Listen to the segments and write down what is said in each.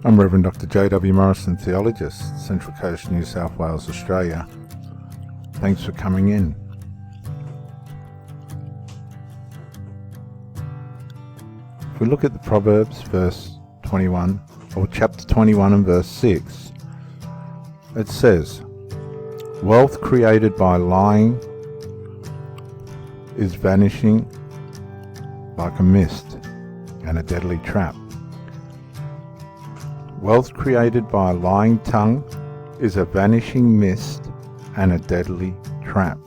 I'm Reverend Dr. J.W. Morrison, Theologist, Central Coast, New South Wales, Australia. Thanks for coming in. If we look at the Proverbs, verse 21, or chapter 21 and verse 6, it says, "Wealth created by lying is vanishing like a mist and a deadly trap." Wealth created by a lying tongue is a vanishing mist and a deadly trap.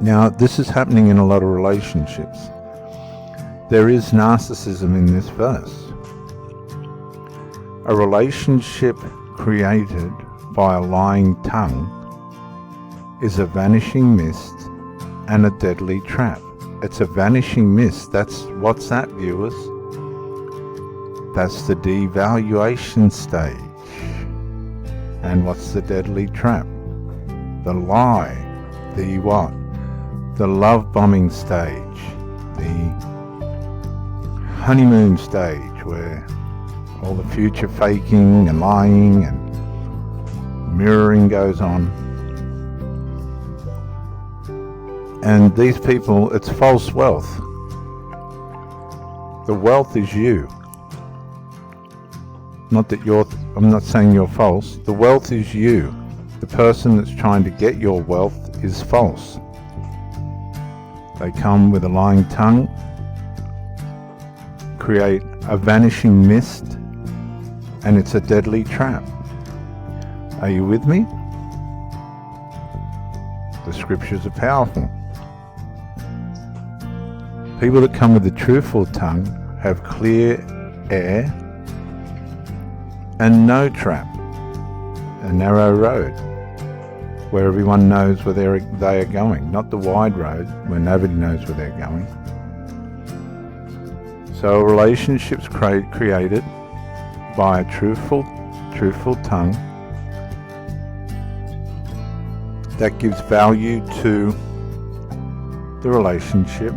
Now, this is happening in a lot of relationships. There is narcissism in this verse. A relationship created by a lying tongue is a vanishing mist and a deadly trap. It's a vanishing mist. What's that, viewers? That's the devaluation stage. And what's the deadly trap? The lie. The what? The love bombing stage. The honeymoon stage where all the future faking and lying and mirroring goes on. And these people, it's false wealth. The wealth is you. Not that I'm not saying you're false. The wealth is you. The person that's trying to get your wealth is false. They come with a lying tongue, create a vanishing mist, and it's a deadly trap. Are you with me? The scriptures are powerful. People that come with a truthful tongue have clear air and no trap, a narrow road where everyone knows where they are going, not the wide road where nobody knows where they're going. So relationships created by a truthful tongue that gives value to the relationship.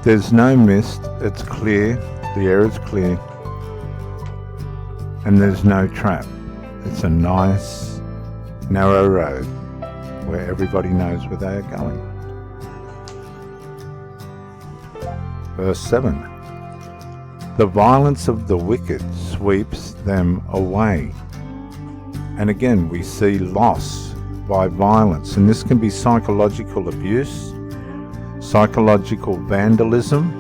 There's no mist, it's clear, the air is clear, and there's no trap. It's a nice, narrow road where everybody knows where they are going. Verse 7. The violence of the wicked sweeps them away. And again, we see loss by violence. And this can be psychological abuse, psychological vandalism.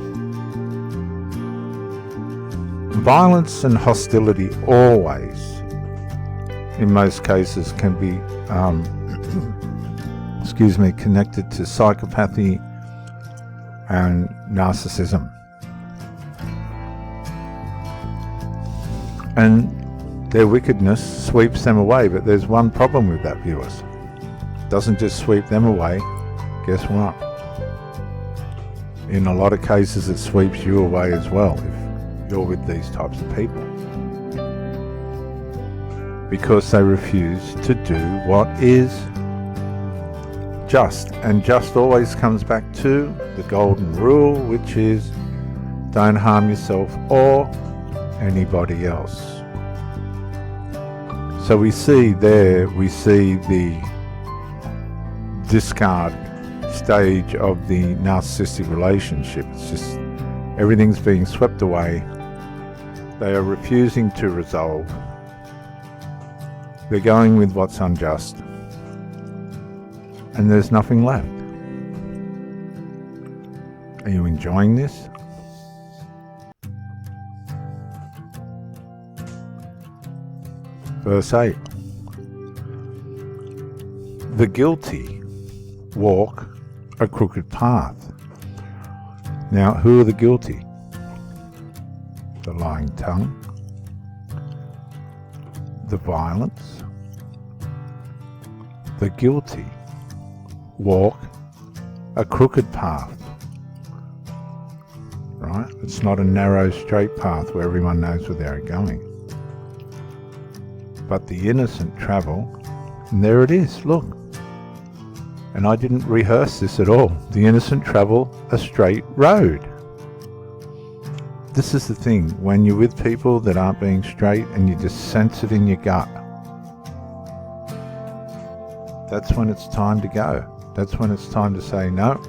Violence and hostility always, in most cases, can be connected to psychopathy and narcissism. And their wickedness sweeps them away, but there's one problem with that, viewers. It doesn't just sweep them away. Guess what? In a lot of cases it sweeps you away as well if you're with these types of people, because they refuse to do what is just. And just always comes back to the golden rule, which is don't harm yourself or anybody else. So we see the discard stage of the narcissistic relationship. It's just everything's being swept away. They are refusing to resolve. They're going with what's unjust. And there's nothing left. Are you enjoying this? Verse 8. The guilty walk a crooked path. Now, who are the guilty? The lying tongue, the violence. The guilty walk a crooked path. Right? It's not a narrow, straight path where everyone knows where they're going. But the innocent travel, and there it is, look. And I didn't rehearse this at all. The innocent travel a straight road. this is the thing, when you're with people that aren't being straight and you just sense it in your gut, that's when it's time to go. That's when it's time to say, no,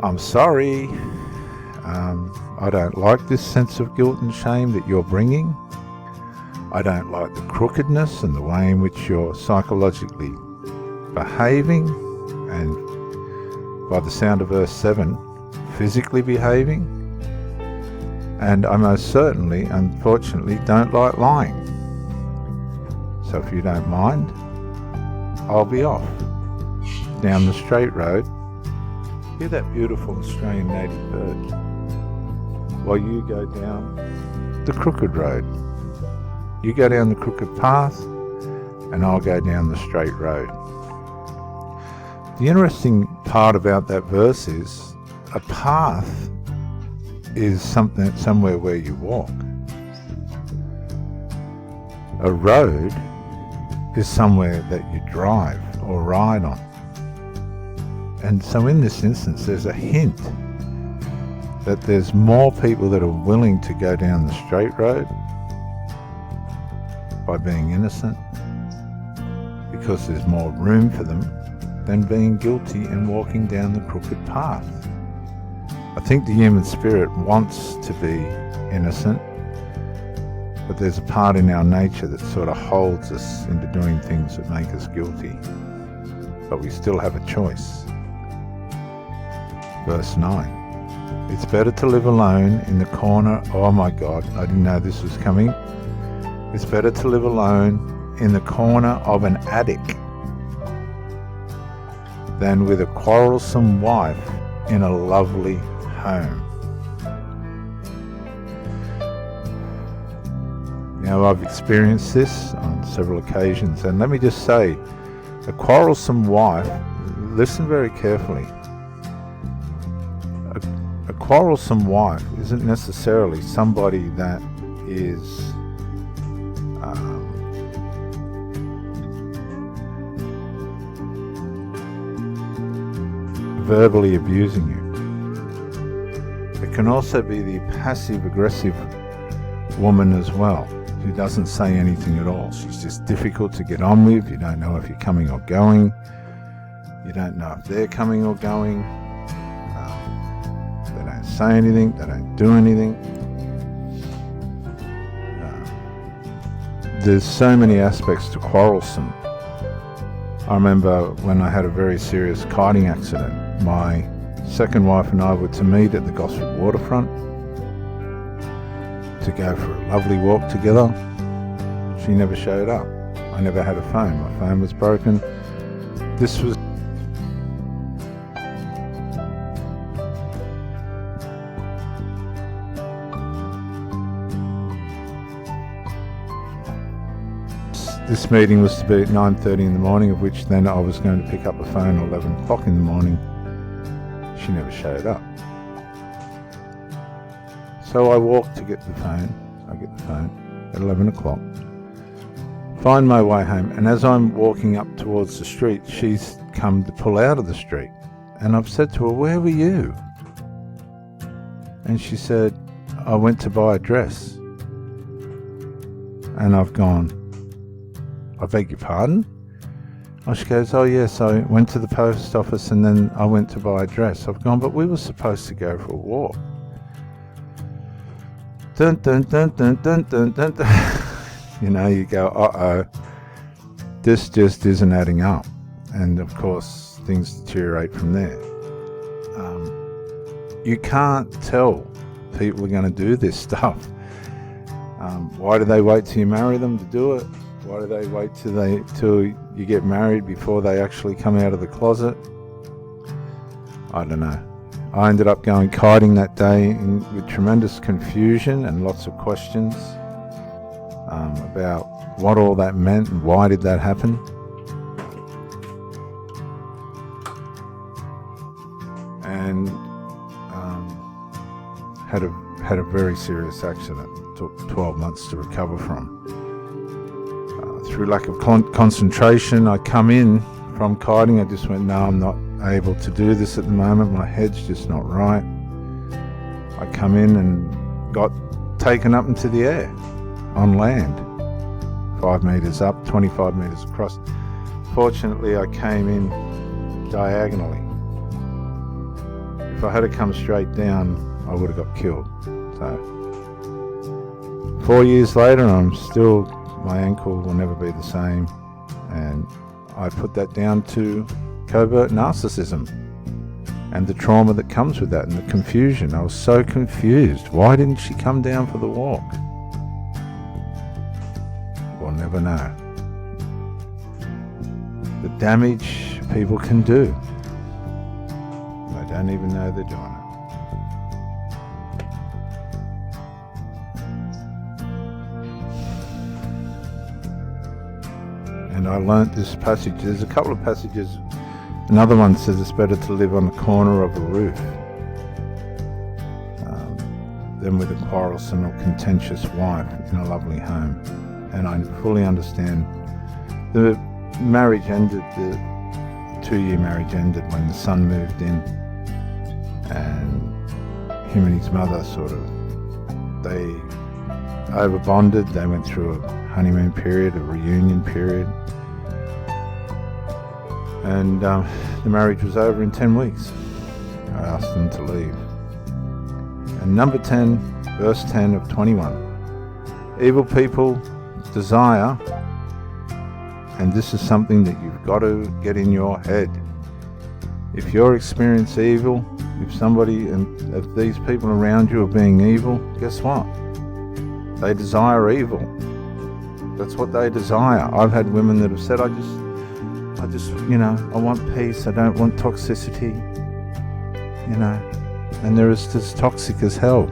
I'm sorry. I don't like this sense of guilt and shame that you're bringing. I don't like the crookedness and the way in which you're psychologically behaving, and by the sound of verse 7, physically behaving. And I most certainly, unfortunately, don't like lying. So if you don't mind, I'll be off down the straight road. Hear that beautiful Australian native bird while you go down the crooked road. You go down the crooked path and I'll go down the straight road. The interesting part about that verse is a path is somewhere where you walk. A road is somewhere that you drive or ride on. And so in this instance, there's a hint that there's more people that are willing to go down the straight road by being innocent, because there's more room for them, than being guilty and walking down the crooked path. I think the human spirit wants to be innocent, but there's a part in our nature that sort of holds us into doing things that make us guilty. But we still have a choice. Verse 9. It's better to live alone in the corner. Oh my God, I didn't know this was coming. It's better to live alone in the corner of an attic than with a quarrelsome wife in a lovely home. Now, I've experienced this on several occasions, and let me just say, a quarrelsome wife, listen very carefully, a quarrelsome wife isn't necessarily somebody that is verbally abusing you. It can also be the passive-aggressive woman as well, who doesn't say anything at all. She's just difficult to get on with. You don't know if you're coming or going. You don't know if they're coming or going. They don't say anything. They don't do anything. There's so many aspects to quarrelsome. I remember when I had a very serious kiting accident. My second wife and I were to meet at the Gosford waterfront to go for a lovely walk together. She never showed up. I never had a phone. My phone was broken. This meeting was to be at 9:30 in the morning, of which then I was going to pick up the phone at 11 o'clock in the morning. She never showed up. So I walked to get the phone. I get the phone at 11 o'clock. Find my way home, and as I'm walking up towards the street, she's come to pull out of the street. And I've said to her, "Where were you?" And she said, "I went to buy a dress." And I've gone, "I beg your pardon?" Oh, she goes, "Oh yes, I went to the post office and then I went to buy a dress." I've gone, "But we were supposed to go for a walk." Dun dun dun dun dun dun dun dun. You know, you go, uh-oh, this just isn't adding up. And of course, things deteriorate from there. You can't tell people are going to do this stuff. Why do they wait till you marry them to do it? Why do they wait till you get married before they actually come out of the closet? I don't know. I ended up going kiting that day with tremendous confusion and lots of questions about what all that meant and why did that happen. And had a very serious accident. It took 12 months to recover from. Through lack of concentration, I come in from kiting. I just went, no, I'm not able to do this at the moment. My head's just not right. I come in and got taken up into the air on land, 5 meters up, 25 meters across. Fortunately, I came in diagonally. If I had to come straight down, I would have got killed. So 4 years later, my ankle will never be the same, and I put that down to covert narcissism and the trauma that comes with that and the confusion. I was so confused. Why didn't she come down for the walk? We'll never know. The damage people can do. They don't even know they're doing it. And I learnt this passage. There's a couple of passages. Another one says it's better to live on the corner of a roof than with a quarrelsome or contentious wife in a lovely home. And I fully understand. The marriage ended, the 2-year marriage ended when the son moved in, and him and his mother they over-bonded. They went through a honeymoon period, a reunion period, and the marriage was over in 10 weeks. I asked them to leave. And number 10, verse 10 of 21. Evil people desire, and this is something that you've got to get in your head. If you're experiencing evil, if these people around you are being evil, guess what? They desire evil. That's what they desire. I've had women that have said, I just, I want peace. I don't want toxicity, and they're as toxic as hell.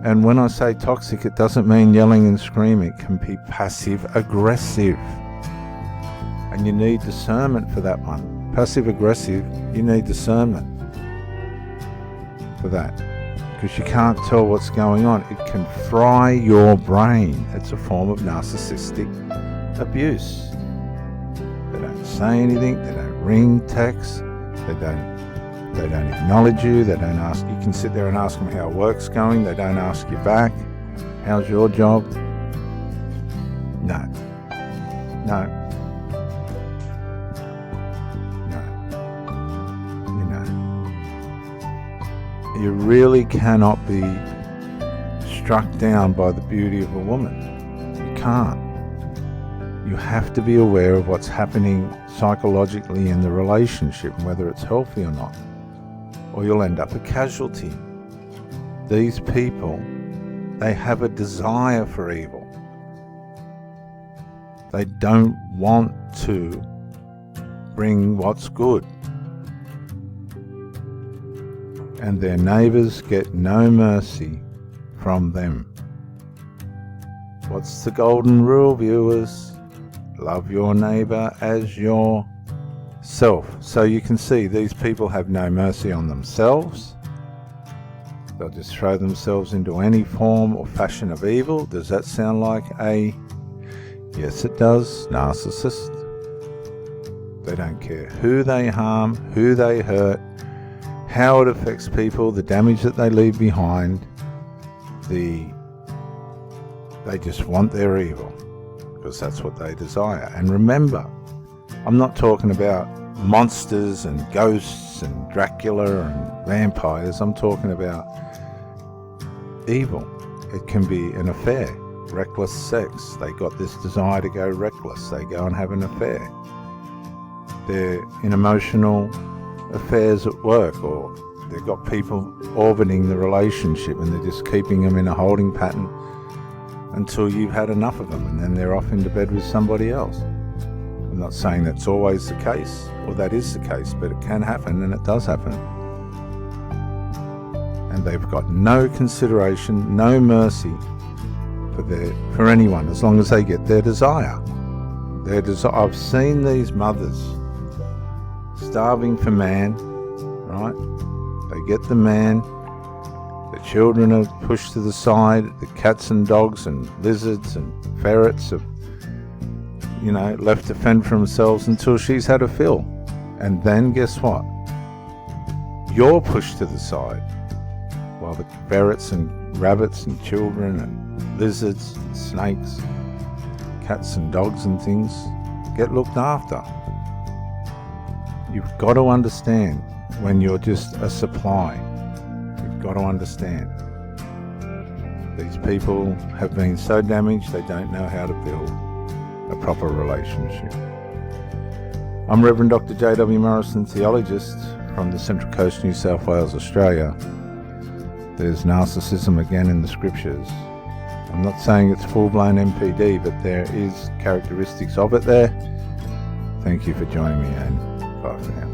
And when I say toxic, it doesn't mean yelling and screaming. It can be passive aggressive. And you need discernment for that one. Passive aggressive, you need discernment for that. Because you can't tell what's going on. It can fry your brain. It's a form of narcissistic abuse. They don't say anything. They don't ring, text. They don't acknowledge you. They don't ask. You can sit there and ask them how work's going. They don't ask you back. How's your job? No. You really cannot be struck down by the beauty of a woman. You can't. You have to be aware of what's happening psychologically in the relationship, whether it's healthy or not, or you'll end up a casualty. These people, they have a desire for evil. They don't want to bring what's good. And their neighbours get no mercy from them. What's the golden rule, viewers? Love your neighbour as yourself. So you can see these people have no mercy on themselves. They'll just throw themselves into any form or fashion of evil. Does that sound like a... Yes, it does. Narcissist. They don't care who they harm, who they hurt, how it affects people, the damage that they leave behind. They just want their evil, because that's what they desire. And remember, I'm not talking about monsters and ghosts and Dracula and vampires. I'm talking about evil. It can be an affair, reckless sex. They got this desire to go reckless. They go and have an affair. They're in emotional affairs at work, or they've got people orbiting the relationship and they're just keeping them in a holding pattern until you've had enough of them, and then they're off into bed with somebody else. I'm not saying that's always the case, or that is the case, but it can happen, and it does happen. And they've got no consideration, no mercy for anyone, as long as they get their desire. I've seen these mothers starving for man, right? They get the man, the children are pushed to the side, the cats and dogs and lizards and ferrets are, left to fend for themselves until she's had a fill. And then guess what? You're pushed to the side while the ferrets and rabbits and children and lizards and snakes, cats and dogs and things get looked after. You've got to understand when you're just a supply. You've got to understand. These people have been so damaged they don't know how to build a proper relationship. I'm Reverend Dr. J.W. Morrison, theologist from the Central Coast, New South Wales, Australia. There's narcissism again in the scriptures. I'm not saying it's full-blown MPD, but there is characteristics of it there. Thank you for joining me, and bye for now.